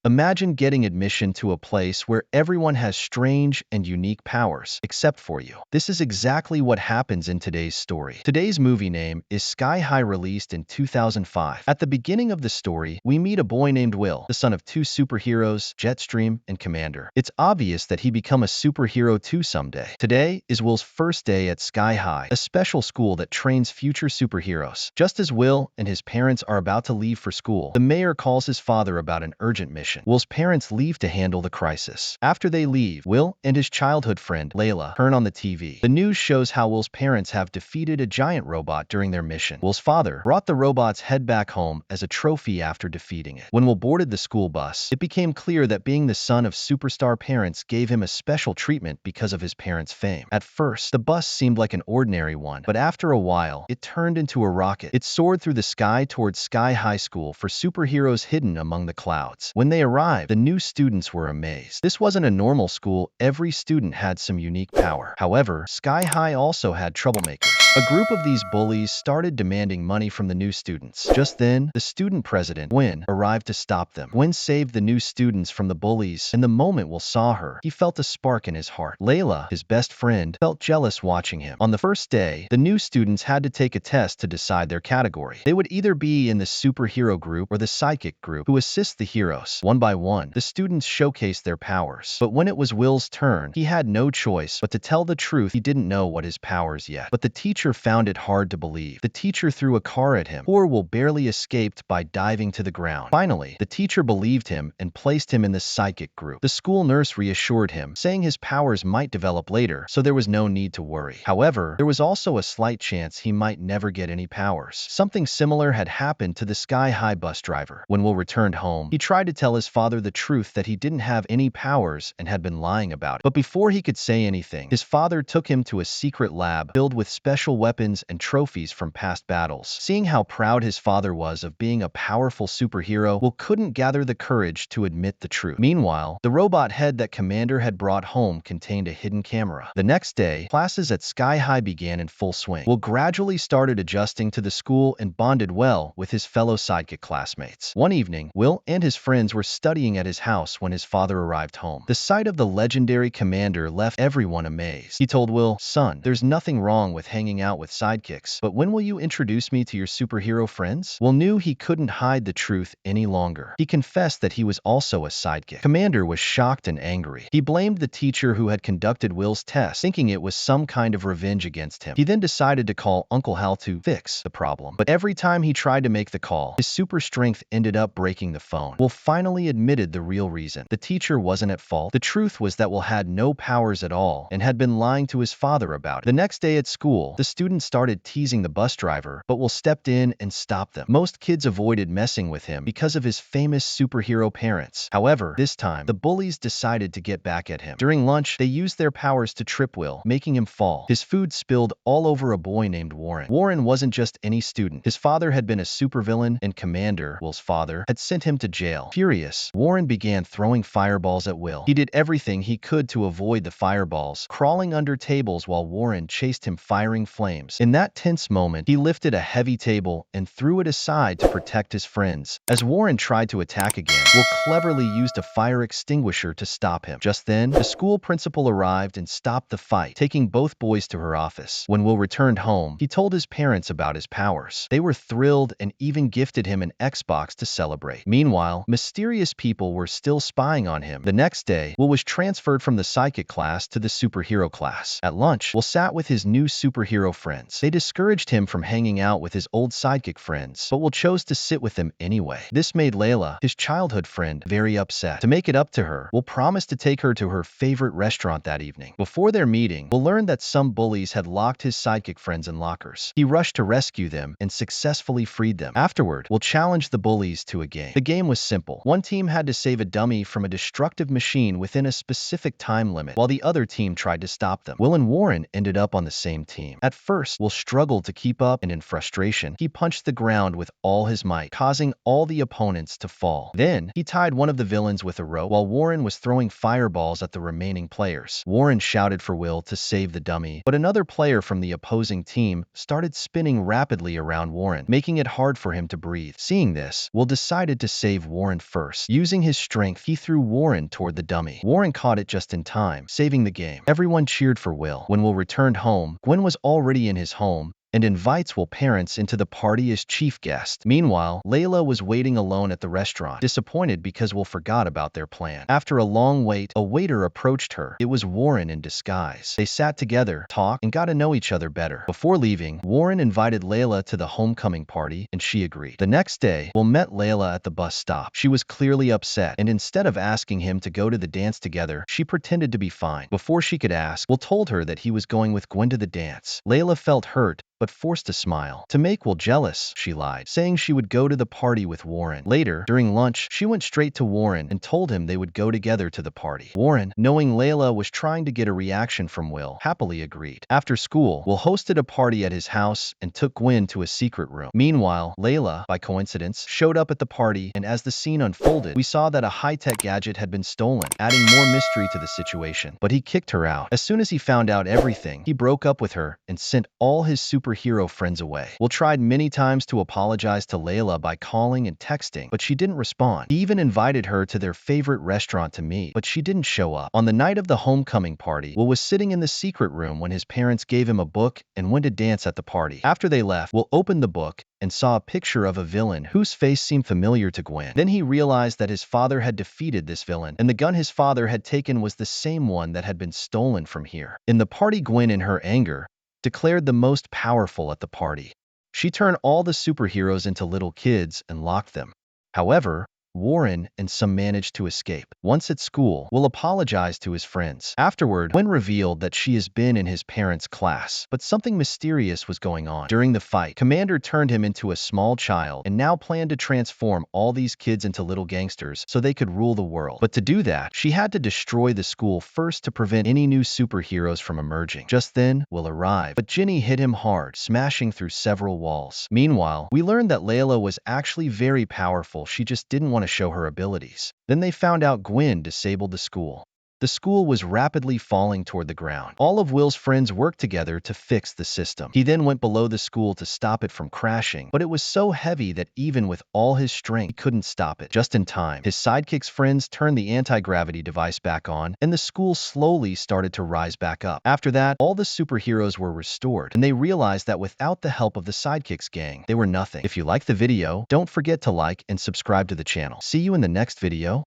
Imagine getting admission to a place where everyone has strange and unique powers, except for you. This is exactly what happens in today's story. Today's movie name is Sky High, released in 2005. At the beginning of the story, we meet a boy named Will, the son of two superheroes, Jetstream and Commander. It's obvious that he become a superhero too someday. Today is Will's first day at Sky High, a special school that trains future superheroes. Just as Will and his parents are about to leave for school, the mayor calls his father about an urgent mission. Will's parents leave to handle the crisis. After they leave, Will and his childhood friend, Layla, turn on the TV. The news shows how Will's parents have defeated a giant robot during their mission. Will's father brought the robot's head back home as a trophy after defeating it. When Will boarded the school bus, it became clear that being the son of superstar parents gave him a special treatment because of his parents' fame. At first, the bus seemed like an ordinary one, but after a while, it turned into a rocket. It soared through the sky towards Sky High School for superheroes hidden among the clouds. When they arrived, the new students were amazed. This wasn't a normal school. Every student had some unique power. However, Sky High also had troublemakers. A group of these bullies started demanding money from the new students. Just then, the student president, Gwen, arrived to stop them. Gwen saved the new students from the bullies, and the moment Will saw her, he felt a spark in his heart. Layla, his best friend, felt jealous watching him. On the first day, the new students had to take a test to decide their category. They would either be in the superhero group or the sidekick group, who assists the heroes. One by one, the students showcased their powers. But when it was Will's turn, he had no choice but to tell the truth. He didn't know what his powers yet. But the teacher found it hard to believe. The teacher threw a car at him. Poor Will barely escaped by diving to the ground. Finally, the teacher believed him and placed him in the sidekick group. The school nurse reassured him, saying his powers might develop later, so there was no need to worry. However, there was also a slight chance he might never get any powers. Something similar had happened to the Sky High bus driver. When Will returned home, he tried to tell his father the truth that he didn't have any powers and had been lying about it. But before he could say anything, his father took him to a secret lab filled with special weapons and trophies from past battles. Seeing how proud his father was of being a powerful superhero, Will couldn't gather the courage to admit the truth. Meanwhile, the robot head that Commander had brought home contained a hidden camera. The next day, classes at Sky High began in full swing. Will gradually started adjusting to the school and bonded well with his fellow sidekick classmates. One evening, Will and his friends were studying at his house when his father arrived home. The sight of the legendary Commander left everyone amazed. He told Will, "Son, there's nothing wrong with hanging out with sidekicks, but when will you introduce me to your superhero friends?" Will knew he couldn't hide the truth any longer. He confessed that he was also a sidekick. Commander was shocked and angry. He blamed the teacher who had conducted Will's test, thinking it was some kind of revenge against him. He then decided to call Uncle Hal to fix the problem. But every time he tried to make the call, his super strength ended up breaking the phone. Will finally admitted the real reason. The teacher wasn't at fault. The truth was that Will had no powers at all and had been lying to his father about it. The next day at school, the students started teasing the bus driver, but Will stepped in and stopped them. Most kids avoided messing with him because of his famous superhero parents. However, this time, the bullies decided to get back at him. During lunch, they used their powers to trip Will, making him fall. His food spilled all over a boy named Warren. Warren wasn't just any student. His father had been a supervillain, and Commander, Will's father, had sent him to jail. Furious, Warren began throwing fireballs at Will. He did everything he could to avoid the fireballs, crawling under tables while Warren chased him, firing flames. In that tense moment, he lifted a heavy table and threw it aside to protect his friends. As Warren tried to attack again, Will cleverly used a fire extinguisher to stop him. Just then, the school principal arrived and stopped the fight, taking both boys to her office. When Will returned home, he told his parents about his powers. They were thrilled and even gifted him an Xbox to celebrate. Meanwhile, mysterious people were still spying on him. The next day, Will was transferred from the psychic class to the superhero class. At lunch, Will sat with his new superhero friends. They discouraged him from hanging out with his old sidekick friends, but Will chose to sit with them anyway. This made Layla, his childhood friend, very upset. To make it up to her, Will promised to take her to her favorite restaurant that evening. Before their meeting, Will learned that some bullies had locked his sidekick friends in lockers. He rushed to rescue them and successfully freed them. Afterward, Will challenged the bullies to a game. The game was simple. One team had to save a dummy from a destructive machine within a specific time limit, while the other team tried to stop them. Will and Warren ended up on the same team. At first, Will struggled to keep up, and in frustration, he punched the ground with all his might, causing all the opponents to fall. Then, he tied one of the villains with a rope while Warren was throwing fireballs at the remaining players. Warren shouted for Will to save the dummy, but another player from the opposing team started spinning rapidly around Warren, making it hard for him to breathe. Seeing this, Will decided to save Warren first. Using his strength, he threw Warren toward the dummy. Warren caught it just in time, saving the game. Everyone cheered for Will. When Will returned home, Gwen was already in his home and invites Will parents into the party as chief guest. Meanwhile, Layla was waiting alone at the restaurant, disappointed because Will forgot about their plan. After a long wait, a waiter approached her. It was Warren in disguise. They sat together, talked, and got to know each other better. Before leaving, Warren invited Layla to the homecoming party, and she agreed. The next day, Will met Layla at the bus stop. She was clearly upset, and instead of asking him to go to the dance together, she pretended to be fine. Before she could ask, Will told her that he was going with Gwen to the dance. Layla felt hurt, but forced a smile. To make Will jealous, she lied, saying she would go to the party with Warren. Later, during lunch, she went straight to Warren and told him they would go together to the party. Warren, knowing Layla was trying to get a reaction from Will, happily agreed. After school, Will hosted a party at his house and took Gwen to a secret room. Meanwhile, Layla, by coincidence, showed up at the party, and as the scene unfolded, we saw that a high-tech gadget had been stolen, adding more mystery to the situation. But he kicked her out. As soon as he found out everything, he broke up with her and sent all his superhero friends away. Will tried many times to apologize to Layla by calling and texting, but she didn't respond. He even invited her to their favorite restaurant to meet, but she didn't show up. On the night of the homecoming party, Will was sitting in the secret room when his parents gave him a book and went to dance at the party. After they left, Will opened the book and saw a picture of a villain whose face seemed familiar to Gwen. Then he realized that his father had defeated this villain, and the gun his father had taken was the same one that had been stolen from here. In the party, Gwen, in her anger, declared the most powerful at the party. She turned all the superheroes into little kids and locked them. However, Warren and some managed to escape. Once at school, Will apologized to his friends. Afterward, Gwen revealed that she has been in his parents' class, but something mysterious was going on. During the fight, Commander turned him into a small child and now planned to transform all these kids into little gangsters so they could rule the world. But to do that, she had to destroy the school first to prevent any new superheroes from emerging. Just then, Will arrived, but Ginny hit him hard, smashing through several walls. Meanwhile, we learned that Layla was actually very powerful. She just didn't want to show her abilities. Then they found out Gwen disabled the school. The school was rapidly falling toward the ground. All of Will's friends worked together to fix the system. He then went below the school to stop it from crashing, but it was so heavy that even with all his strength, he couldn't stop it. Just in time, his sidekick's friends turned the anti-gravity device back on, and the school slowly started to rise back up. After that, all the superheroes were restored, and they realized that without the help of the sidekicks gang, they were nothing. If you liked the video, don't forget to like and subscribe to the channel. See you in the next video.